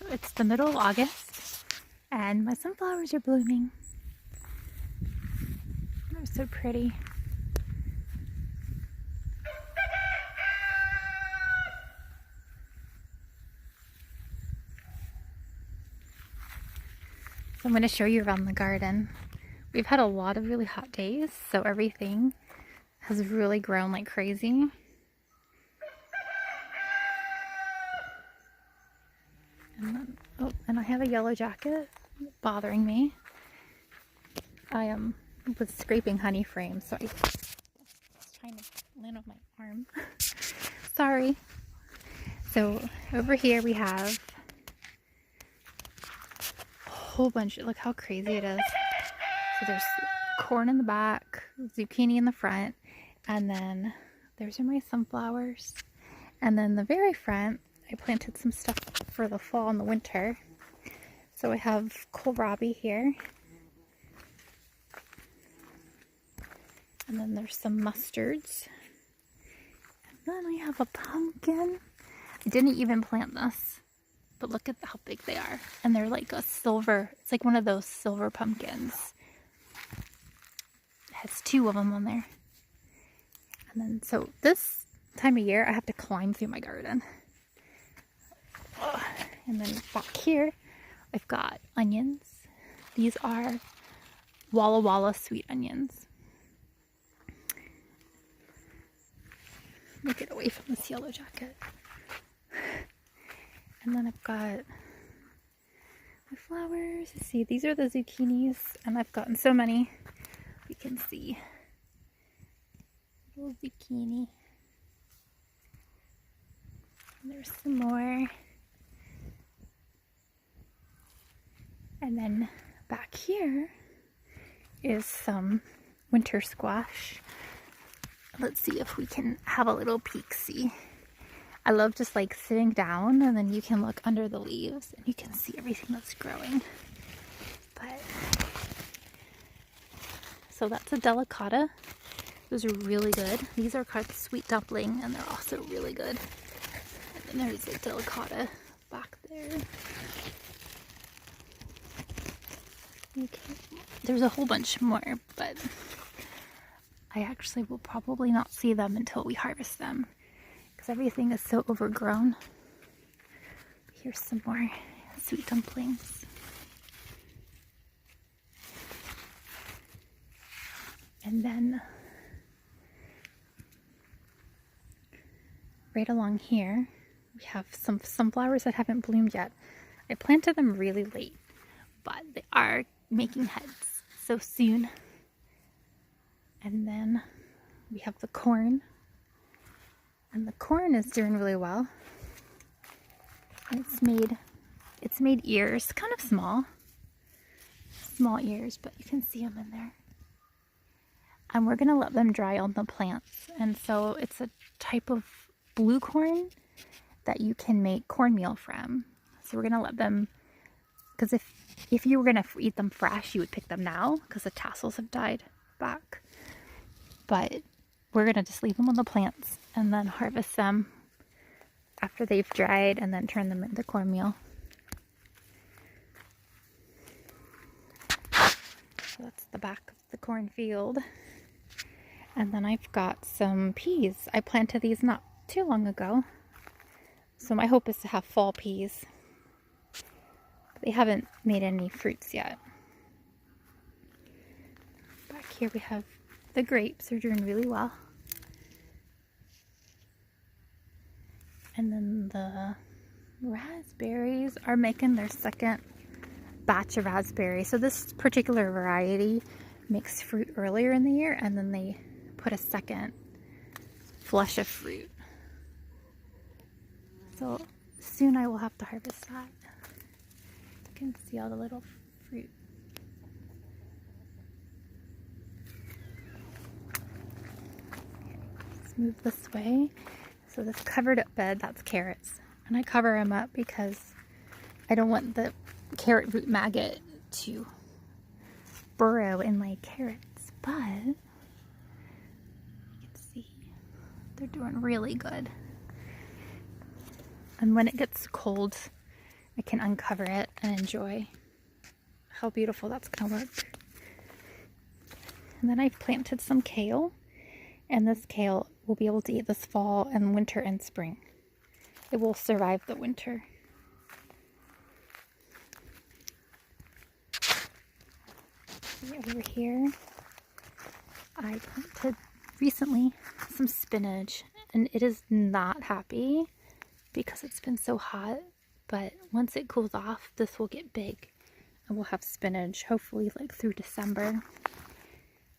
So it's the middle of August and my sunflowers are blooming. They're so pretty. So I'm going to show you around the garden. We've had a lot of really hot days, so everything has really grown like crazy. And I have a yellow jacket bothering me. I was scraping honey frames, so I was trying to land on my arm. Sorry. So over here we have a whole bunch. Look how crazy it is. So there's corn in the back, zucchini in the front, and then there's my sunflowers. And then the very front, I planted some stuff for the fall and the winter. So I have kohlrabi here. And then there's some mustards. And then I have a pumpkin. I didn't even plant this, but look at how big they are. And they're like a silver, it's like one of those silver pumpkins. It has 2 of them on there. And then, so this time of year, I have to climb through my garden. And then back here, I've got onions. These are Walla Walla sweet onions. Let me get away from this yellow jacket. And then I've got my flowers. See, these are the zucchinis, and I've gotten so many. You can see little zucchini. And there's some more. And then back here is some winter squash. Let's see if we can have a little peek-see. I love just like sitting down and then you can look under the leaves and you can see everything that's growing. But so that's a delicata. Those are really good. These are called sweet dumpling and they're also really good. And then there's a delicata back there. Okay. There's a whole bunch more, but I actually will probably not see them until we harvest them because everything is so overgrown. Here's some more sweet dumplings. And then right along here, we have some sunflowers that haven't bloomed yet. I planted them really late, but they are making heads so soon. And then we have the corn. And the corn is doing really well. It's made ears, kind of small ears, but you can see them in there. And we're gonna let them dry on the plants. And so it's a type of blue corn that you can make cornmeal from. So we're gonna let them, because if you were gonna eat them fresh, you would pick them now because the tassels have died back. But we're gonna just leave them on the plants and then harvest them after they've dried and then turn them into cornmeal. So that's the back of the cornfield. And then I've got some peas. I planted these not too long ago. So my hope is to have fall peas. They haven't made any fruits yet. Back here we have the grapes are doing really well. And then the raspberries are making their second batch of raspberries. So this particular variety makes fruit earlier in the year and then they put a second flush of fruit. So soon I will have to harvest that. You can see all the little fruit. Let's move this way. So this covered up bed, that's carrots. And I cover them up because I don't want the carrot root maggot to burrow in my carrots. But you can see they're doing really good. And when it gets cold, I can uncover it and enjoy how beautiful that's going to look. And then I've planted some kale, and this kale will be able to eat this fall and winter and spring. It will survive the winter. Over here, I planted recently some spinach, and it is not happy because it's been so hot, but once it cools off, this will get big and we'll have spinach hopefully like through December.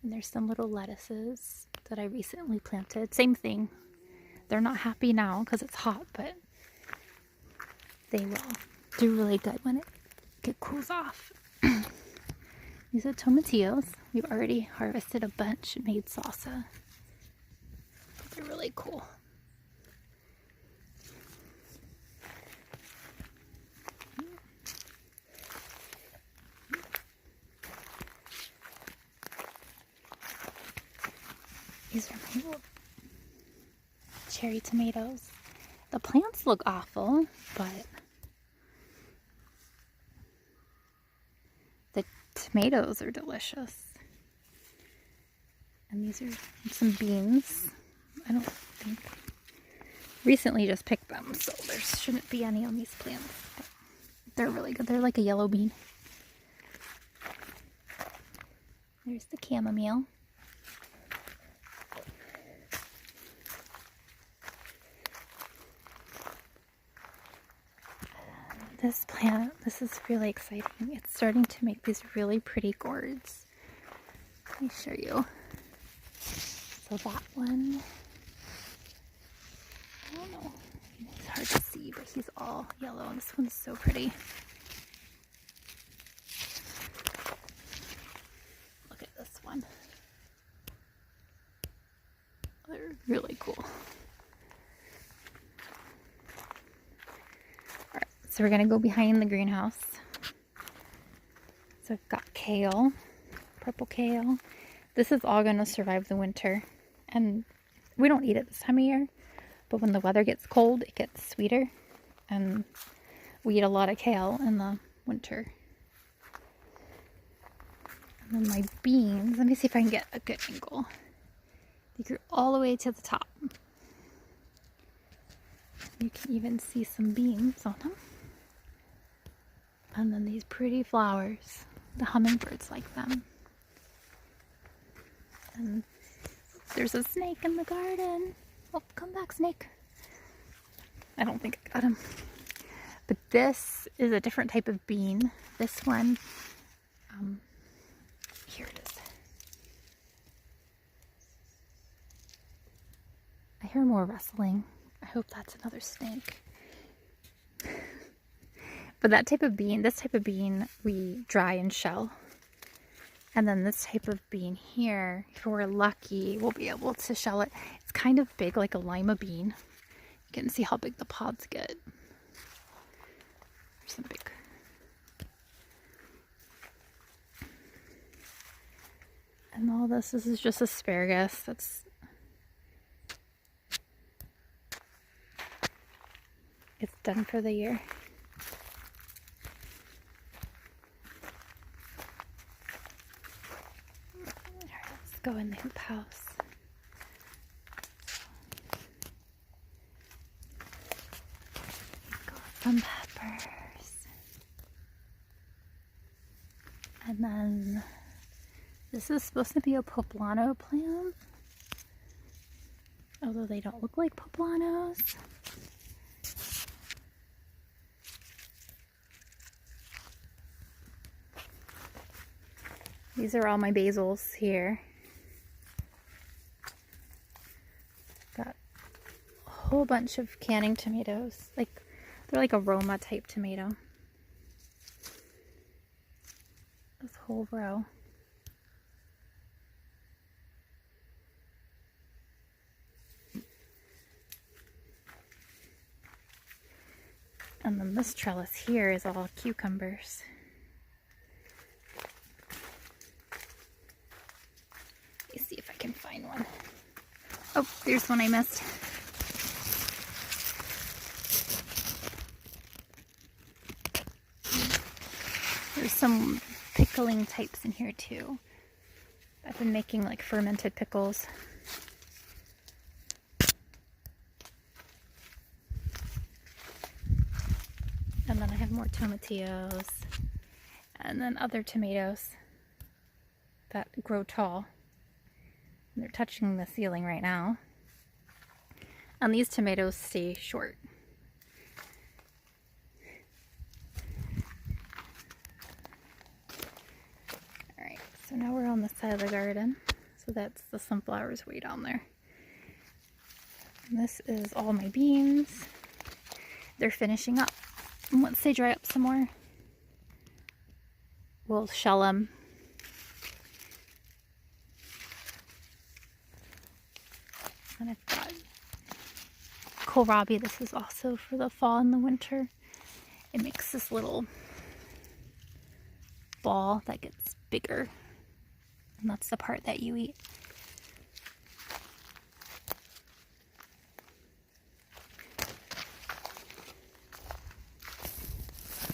And there's some little lettuces that I recently planted. Same thing. They're not happy now because it's hot, but they will do really good when it cools off. These are tomatillos. We've already harvested a bunch and made salsa. They're really cool. These are my little cherry tomatoes. The plants look awful, but the tomatoes are delicious. And these are some beans. I don't think recently just picked them, so there shouldn't be any on these plants. But they're really good. They're like a yellow bean. There's the chamomile. This plant, this is really exciting. It's starting to make these really pretty gourds. Let me show you. So that one, I don't know, it's hard to see, but he's all yellow, and this one's so pretty. Look at this one. They're really cool. So we're gonna go behind the greenhouse. So I've got kale, purple kale. This is all gonna survive the winter. And we don't eat it this time of year, but when the weather gets cold, it gets sweeter. And we eat a lot of kale in the winter. And then my beans, let me see if I can get a good angle. They grew all the way to the top. You can even see some beans on them. And then these pretty flowers. The hummingbirds like them. And there's a snake in the garden. Oh, come back, snake. I don't think I got him. But this is a different type of bean. This one, here it is. I hear more rustling. I hope that's another snake. But that type of bean, this type of bean, we dry and shell. And then this type of bean here, if we're lucky, we'll be able to shell it. It's kind of big, like a lima bean. You can see how big the pods get. There's some big. And all this is just asparagus. It's done for the year. Go in the hoop house. Got some peppers. And then this is supposed to be a poblano plant. Although they don't look like poblanos. These are all my basils here. Got a whole bunch of canning tomatoes. They're like aroma type tomato. This whole row. And then this trellis here is all cucumbers. Let me see if I can find one. Oh, there's one I missed. There's some pickling types in here too. I've been making like fermented pickles. And then I have more tomatillos. And then other tomatoes that grow tall. They're touching the ceiling right now. And these tomatoes stay short. Alright, so now we're on the side of the garden. So that's the sunflowers way down there. And this is all my beans. They're finishing up. And once they dry up some more, we'll shell them. And I've got kohlrabi. This is also for the fall and the winter. It makes this little ball that gets bigger. And that's the part that you eat.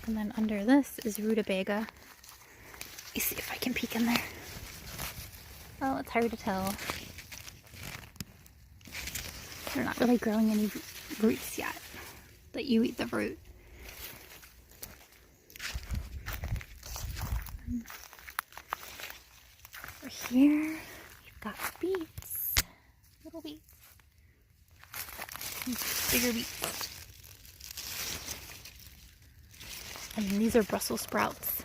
And then under this is rutabaga. Let me see if I can peek in there. Oh, it's hard to tell. They're not really growing any roots yet, but you eat the root. Over here, we've got beets. Little beets. Bigger beets. And these are Brussels sprouts.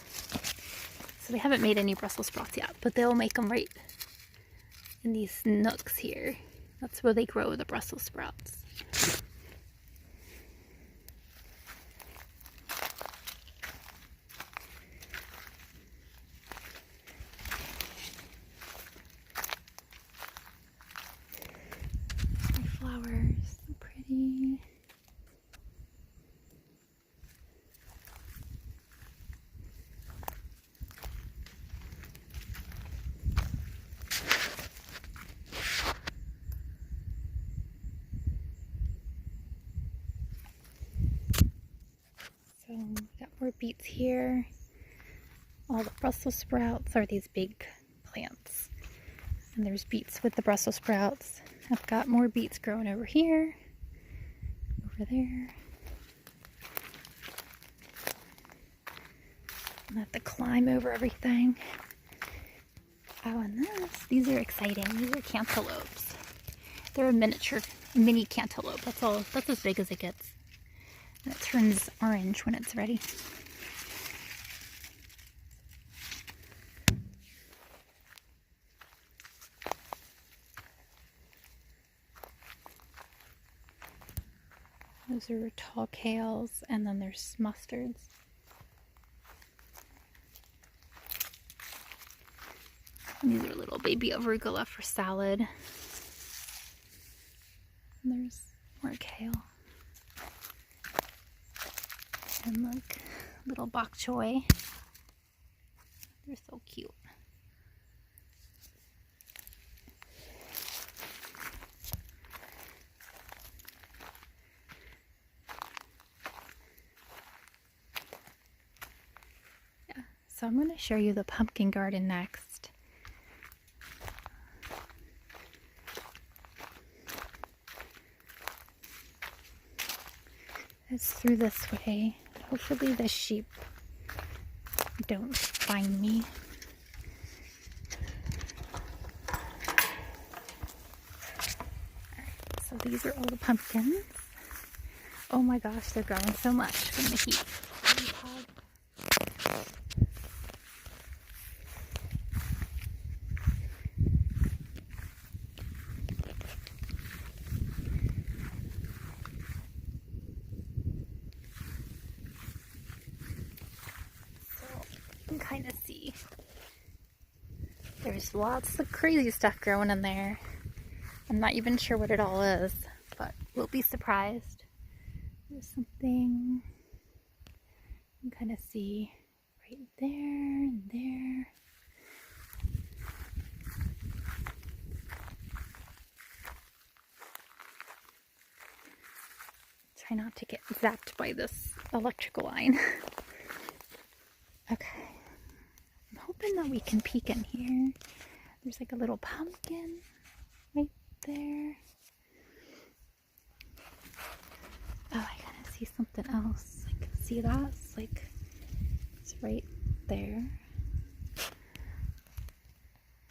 So they haven't made any Brussels sprouts yet, but they'll make them right in these nooks here. That's where they grow the Brussels sprouts. My flowers, so pretty. So we got more beets here. All the Brussels sprouts are these big plants. And there's beets with the Brussels sprouts. I've got more beets growing over here, over there. I have to climb over everything. Oh, and these are exciting. These are cantaloupes. They're a mini cantaloupe. That's as big as it gets. And it turns orange when it's ready. Those are tall kales, and then there's mustards. And these are little baby arugula for salad. And there's more kale. And look, little bok choy. They're so cute. Yeah, so I'm going to show you the pumpkin garden next. It's through this way. Hopefully the sheep don't find me. Alright, so these are all the pumpkins. Oh my gosh, they're growing so much from the heat. You can kind of see there's lots of crazy stuff growing in there. I'm not even sure what it all is, but we'll be surprised. There's something you can kind of see right there and there. Try not to get zapped by this electrical line. Okay. I'm hoping that we can peek in here. There's like a little pumpkin right there. Oh, I kind of see something else. I can see that. It's right there.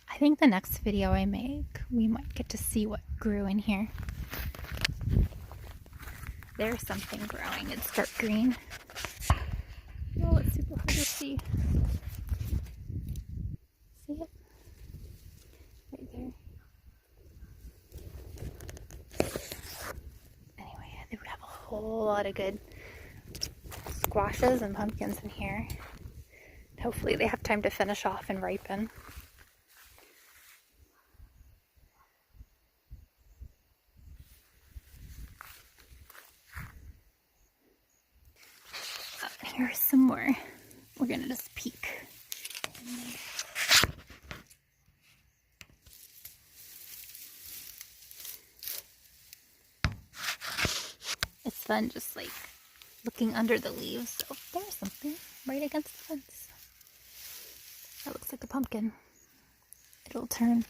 I think the next video I make, we might get to see what grew in here. There's something growing. It's dark green. Oh, it's super hard to see. See it? Right there. Anyway, I think we have a whole lot of good squashes and pumpkins in here. Hopefully they have time to finish off and ripen. Here's some more. We're gonna just peek. It's fun just like looking under the leaves. Oh, there's something right against the fence. That looks like a pumpkin. It'll turn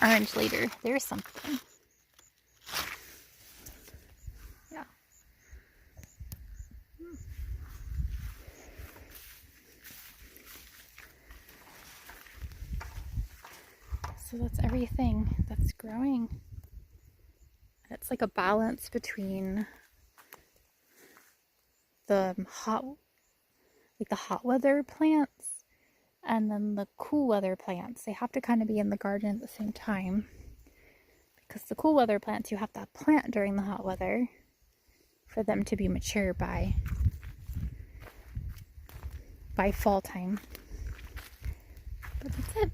orange later. There's something. Yeah. So that's everything that's growing. And it's like a balance between the hot weather plants and then the cool weather plants. They have to kind of be in the garden at the same time, because the cool weather plants you have to plant during the hot weather for them to be mature by fall time. But that's it.